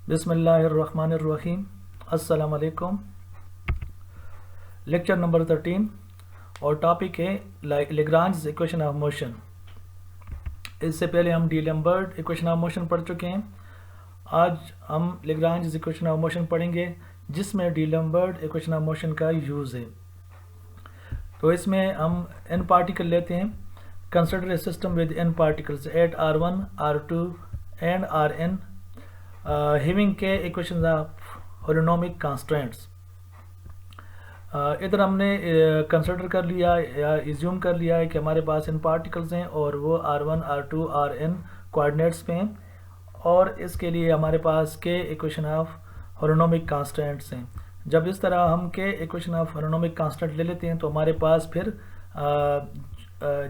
बिस्मिल्लाहिर्रहमानिर्रहीम। अस्सलाम वालेकुम। लेक्चर नंबर 13 और टॉपिक है लेग्रांज इक्वेशन ऑफ मोशन। इससे पहले हम डीलेम्बर्ट इक्वेशन ऑफ मोशन पढ़ चुके हैं। आज हम लेग्रांज इक्वेशन ऑफ मोशन पढ़ेंगे जिसमें डीलेम्बर्ट इक्वेशन ऑफ मोशन का यूज़ है। तो इसमें हम n पार्टिकल लेते हैं। Consider a system with n particles at r1 r2 and rn having k equations of holonomic constraints। इधर हमने कंसिडर कर लिया या इज्यूम कर लिया है कि हमारे पास इन पार्टिकल्स हैं और वो r1 r2 rn कोऑर्डिनेट्स पे हैं और इसके लिए हमारे पास k इक्वेशन ऑफ हॉलोनोमिक कांस्टेंट्स हैं। जब इस तरह हम k इक्वेशन ऑफ हॉलोनोमिक कांस्टेंट ले लेते हैं तो हमारे पास फिर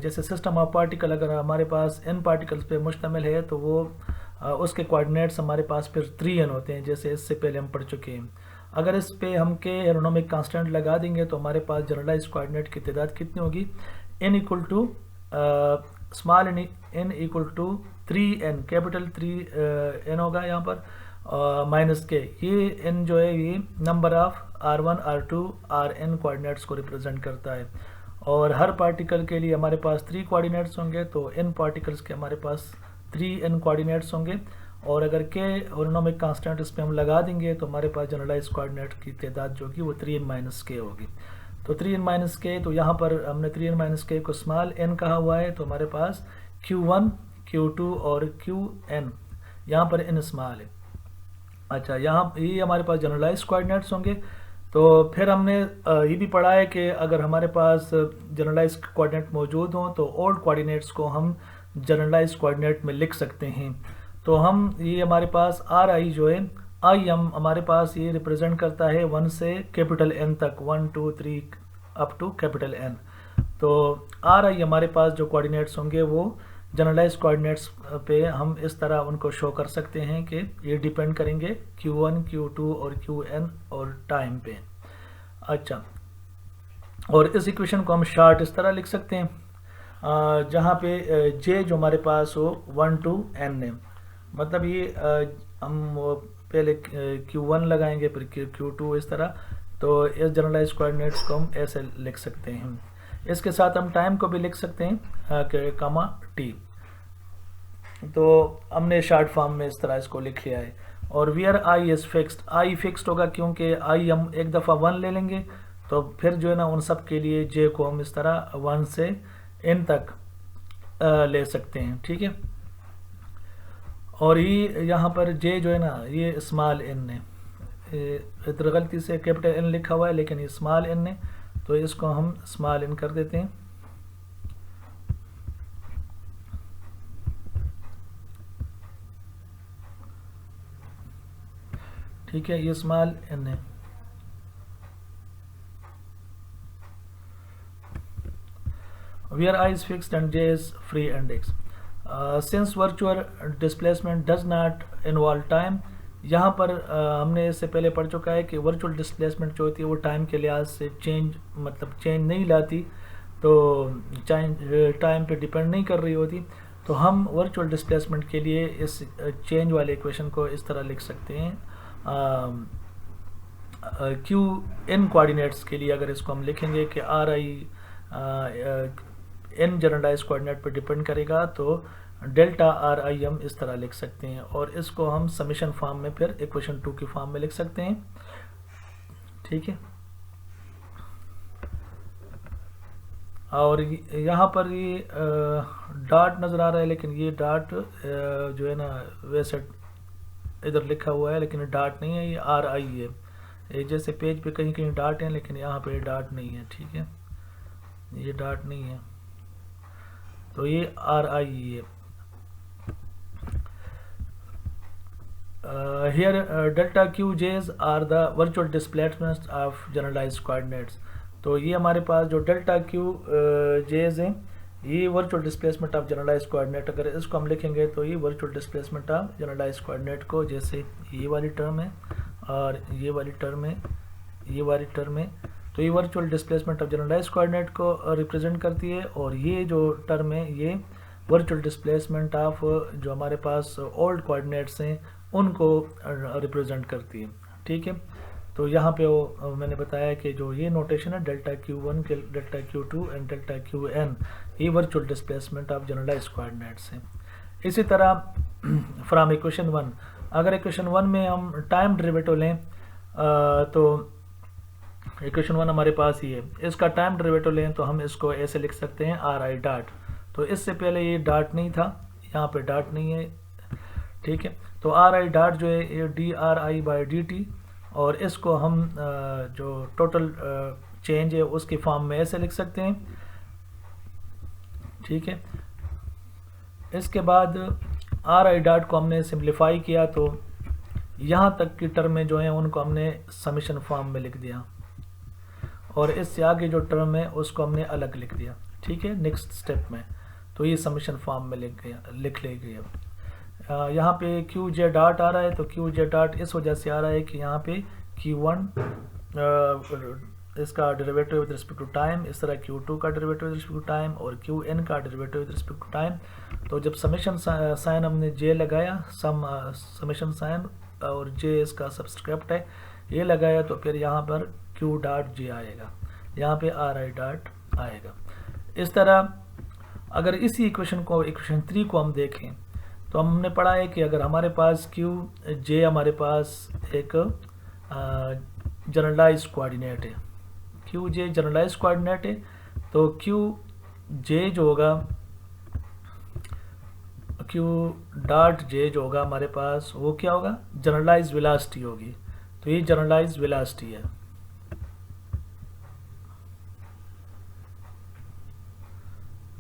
जैसे सिस्टम ऑफ पार्टिकल अगर हमारे पास n पार्टिकल्स पे मुश्तमिल है तो वो उसके कोऑर्डिनेट्स हमारे पास फिर 3n होते हैं, जैसे इससे पहले हम पढ़ चुके हैं। अगर इस पे हम के हॉलोनोमिक कांस्टेंट लगा देंगे तो हमारे पास जनरलाइज कोऑर्डिनेट की तादाद कितनी होगी, n equal to small n equal to 3n, capital 3n होगा यहाँ पर माइनस के। ये n जो है ये number of r1 r2 rn coordinates को रिप्रेजेंट करता है और हर पार्टिकल के लिए हमारे पास 3 कोऑर्डिनेट्स होंगे तो n पार्टिकल्स के हमारे पास 3n कोऑर्डिनेट्स होंगे और अगर के हॉलोनोमिक कांस्टेंट इस पे हम लगा देंगे तो हमारे पास जनरलाइज कोऑर्डिनेट की तादाद जो कि वो 3n माइनस के होगी। तो 3n माइनस के, तो यहाँ पर हमने 3n माइनस के को स्मॉल n कहा हुआ है तो हमारे पास q1 q2 और qn, यहाँ पर n स्मॉल है। अच्छा, यहाँ ये हमारे पास जनरलाइज कोऑर्डिनेट्स होंगे। तो फिर हमने ये भी पढ़ा है कि अगर हमारे पास जनरलाइज कोऑर्डिनेट मौजूद हों तो ओल्ड कोऑर्डिनेट्स को हम जनरलाइज कोऑर्डिनेट में लिख सकते हैं। तो हम ये हमारे पास आर आई जो है आई हमारे पास ये रिप्रेजेंट करता है 1 से कैपिटल n तक, 1 2 3 अप टू कैपिटल n। तो आर आई हमारे पास जो कोऑर्डिनेट्स होंगे वो जनरलाइज कोऑर्डिनेट्स पे हम इस तरह उनको शो कर सकते हैं कि ये डिपेंड करेंगे q1 q2 और qn और टाइम पे। अच्छा, और इस इक्वेशन को हम शार्ट इस तरह लिख सकते हैं जहाँ पे j जो हमारे पास हो 1 to n है, मतलब ये हम पहले q1 लगाएंगे फिर q2 इस तरह। तो इस जनरलाइज कोऑर्डिनेट्स को हम ऐसे लिख सकते हैं। इसके साथ हम टाइम को भी लिख सकते हैं कामा t। तो हमने शॉर्ट फॉर्म में इस तरह इसको लिख लिया है। और where i is fixed, i fixed होगा क्योंकि i हम एक दफ़ा 1 ले लेंगे तो फिर जो है ना उन सब के लिए j को हम इस तरह 1 से n तक ले सकते हैं, ठीक है। और ये यहाँ पर j जो है ना ये स्मॉल n है, इधर गलती से कैपिटल n लिखा हुआ है लेकिन ये स्मॉल n है तो इसको हम स्मॉल n कर देते हैं। ठीक है, ये स्मॉल n है। Where I is fixed and j is free index. Since virtual displacement does not involve time, यहाँ पर हमने इससे पहले पढ़ चुका है कि वर्चुअल डिस्प्लेसमेंट जो होती है वो टाइम के लिहाज से चेंज नहीं लाती, तो टाइम पे डिपेंड नहीं कर रही होती। तो हम वर्चुअल डिस्प्लेसमेंट के लिए इस चेंज वाले इक्वेशन को इस तरह लिख सकते हैं। क्यू एन कोऑर्डिनेट्स के लिए अगर इसको हम लिखेंगे कि R I n generalize coordinate पर डिपेंड करेगा तो डेल्टा आर आई हम इस तरह लिख सकते हैं और इसको हम समेशन फॉर्म में फिर इक्वेशन 2 की फॉर्म में लिख सकते हैं, ठीक है। और यहाँ पर ये डॉट नज़र आ रहा है लेकिन ये डॉट जो है ना वैसे इधर लिखा हुआ है लेकिन डॉट नहीं है, ये आर आई है। ये जैसे पेज पे कहीं कहीं डॉट है लेकिन यहाँ पे डॉट नहीं है, ठीक है, ये डॉट नहीं है तो ये आर आई है। Here delta Q J's are the virtual displacement of generalise coordinates. तो ये हमारे पास जो डेल्टा क्यू जेज हैं ये virtual displacement of generalize coordinate, अगर इसको हम लिखेंगे तो ये virtual displacement of generalize coordinate को, जैसे ये वाली टर्म है और ये वाली टर्म है, ये वाली टर्म है, तो ये virtual displacement of generalize coordinate को रिप्रेजेंट करती है। और ये जो टर्म है ये वर्चुअल डिस्प्लेसमेंट ऑफ जो हमारे पास ओल्ड कोऑर्डिनेट्स हैं उनको रिप्रेजेंट करती है। ठीक है, तो यहाँ पे वो मैंने बताया कि जो ये नोटेशन है डेल्टा Q1 के delta Q2 and delta Qn, ये virtual displacement of generalized coordinates हैं। इसी तरह फ्रॉम इक्वेशन 1, अगर इक्वेशन 1 में हम टाइम डेरिवेटिव लें तो इक्वेशन 1 हमारे पास ही है, इसका टाइम डेरिवेटिव लें तो हम इसको ऐसे लिख सकते हैं आर आई डॉट। तो इससे पहले ये डॉट नहीं था, यहाँ पे डॉट नहीं है। ठीक है, तो आर आई डॉट जो है ये D R I by D T, और इसको हम जो टोटल चेंज है उसकी फॉर्म में ऐसे लिख सकते हैं। ठीक है, इसके बाद आर आई डॉट को हमने सिंप्लीफाई किया तो यहाँ तक की टर्म में जो है उनको हमने समेशन फॉर्म में लिख दिया, और इससे आगे जो टर्म है उसको हमने अलग लिख दिया। ठीक है, नेक्स्ट स्टेप में तो ये समेशन फॉर्म में लिख ले गया। यहाँ पे क्यू जे डॉट आ रहा है, तो क्यू जे डॉट इस वजह से आ रहा है कि यहाँ पे Q1 इसका derivative with respect to time, इस तरह Q2 का derivative with respect to time और Qn का derivative with respect to time. तो जब समेशन साइन हमने J लगाया, समेशन साइन और J इसका सबस्क्रिप्ट है, ये लगाया, तो फिर यहाँ पर Q डॉट J आएगा, यहाँ पे RI डॉट आएगा। इस तरह अगर इसी इक्वेशन 3 को हम देखें तो हमने पढ़ा है कि अगर हमारे पास Qj हमारे पास एक जनरलाइज्ड कोऑर्डिनेट है, Qj जनरलाइज्ड कोऑर्डिनेट है, तो Qj जो होगा, Q डॉट J जो होगा हमारे पास वो क्या होगा, जनरलाइज्ड वेलोसिटी होगी। तो ये जनरलाइज्ड वेलोसिटी है।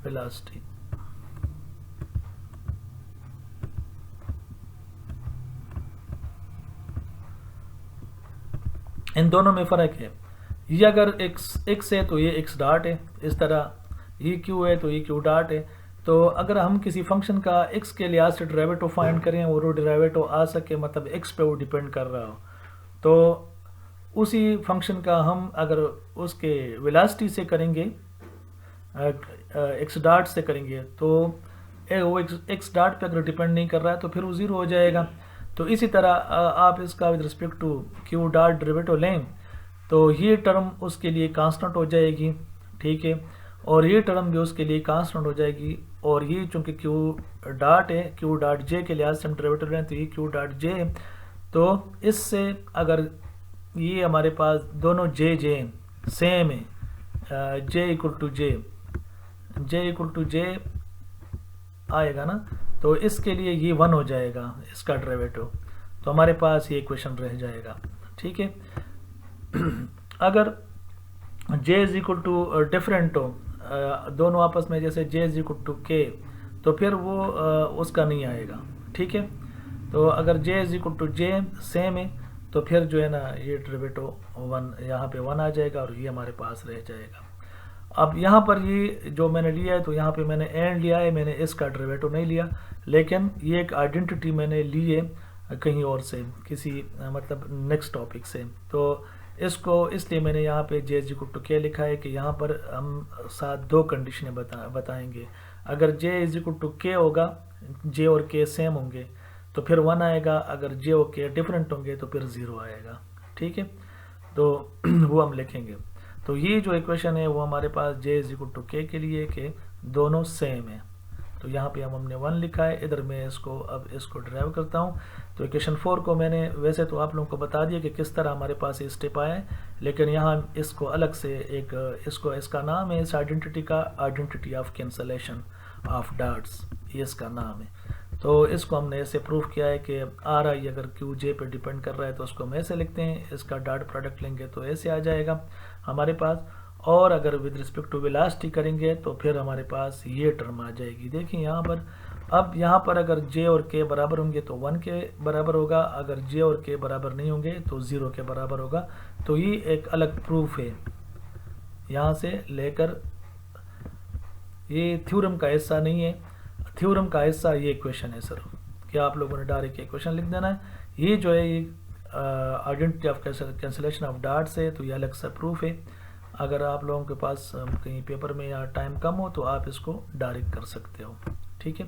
वेलोसिटी इन दोनों में फ़र्क है। ये अगर x है तो ये x डॉट है, इस तरह ये q है तो ये q डॉट है। तो अगर हम किसी फंक्शन का x के लिहाज से डेरिवेटिव फाइंड करें और वो डेरिवेटिव आ सके, मतलब x पे वो डिपेंड कर रहा हो, तो उसी फंक्शन का हम अगर उसके वेलोसिटी से करेंगे, x डॉट से करेंगे, तो वो x डॉट पे अगर डिपेंड नहीं कर रहा है तो फिर वो ज़ीरो हो जाएगा। तो इसी तरह आप इसका with respect to q dot derivative लें तो ये टर्म उसके लिए कांस्टेंट हो जाएगी। ठीक है, और ये टर्म भी उसके लिए कांस्टेंट हो जाएगी, और ये चूंकि q डॉट है, q डॉट j के लिहाज से हम डेरिवेटिव लें तो ये q डॉट j है। तो इससे अगर ये हमारे पास दोनों j सेम है, j इक्वल टू j आएगा ना, तो इसके लिए ये 1 हो जाएगा इसका डेरिवेटिव, तो हमारे पास ये इक्वेशन रह जाएगा। ठीक है, अगर j is equal to different हो, दोनों आपस में जैसे j is equal to k, तो फिर वो उसका नहीं आएगा। ठीक है, तो अगर j is equal to j same है तो फिर जो है ना ये डेरिवेटिव 1 यहाँ पे 1 आ जाएगा और ये हमारे पास रह जाएगा। अब यहाँ पर ये जो मैंने लिया है, तो यहाँ पे मैंने एंड लिया है, मैंने इसका डेरिवेटिव नहीं लिया, लेकिन ये एक आइडेंटिटी मैंने ली है कहीं और से, किसी मतलब नेक्स्ट टॉपिक से। तो इसको इसलिए मैंने यहाँ पे j इक्वल टू k लिखा है कि यहाँ पर हम साथ 2 कंडीशनें बताएंगे। अगर j इक्वल टू k होगा, j और k सेम होंगे तो फिर 1 आएगा, अगर j और k डिफरेंट होंगे तो फिर 0 आएगा। ठीक है, तो वो हम लिखेंगे। तो ये जो इक्वेशन है वो हमारे पास j इक्वल टू k के लिए कि दोनों सेम है, तो यहाँ पे हमने 1 लिखा है। इधर मैं इसको अब इसको ड्राइव करता हूँ। तो इक्वेशन 4 को मैंने वैसे तो आप लोगों को बता दिया कि किस तरह हमारे पास ये स्टेप आया है, लेकिन यहाँ इसको अलग से एक इसका नाम है इस आइडेंटिटी का, identity of cancellation of dots, ये इसका नाम है। तो इसको हमने ऐसे प्रूफ किया है कि आर आई अगर क्यू जे पे डिपेंड कर रहा है तो उसको हम ऐसे लिखते हैं, इसका डॉट प्रोडक्ट लेंगे तो ऐसे आ जाएगा हमारे पास, और अगर विद रिस्पेक्ट टू वेलोसिटी करेंगे तो फिर हमारे पास ये टर्म आ जाएगी। देखिए यहाँ पर, अब यहाँ पर अगर j और k बराबर होंगे तो 1 के बराबर होगा, अगर j और k बराबर नहीं होंगे तो 0 के बराबर होगा। तो ये एक अलग प्रूफ है, यहाँ से लेकर ये थ्योरम का हिस्सा नहीं है, थ्योरम का हिस्सा ये इक्वेशन है सर, क्या आप लोगों ने डायरेक्ट इक्वेशन लिख देना है। ये जो है ये identity of cancellation of dots है, तो ये अलग सा प्रूफ है। अगर आप लोगों के पास कहीं पेपर में या टाइम कम हो तो आप इसको डायरेक्ट कर सकते हो। ठीक है।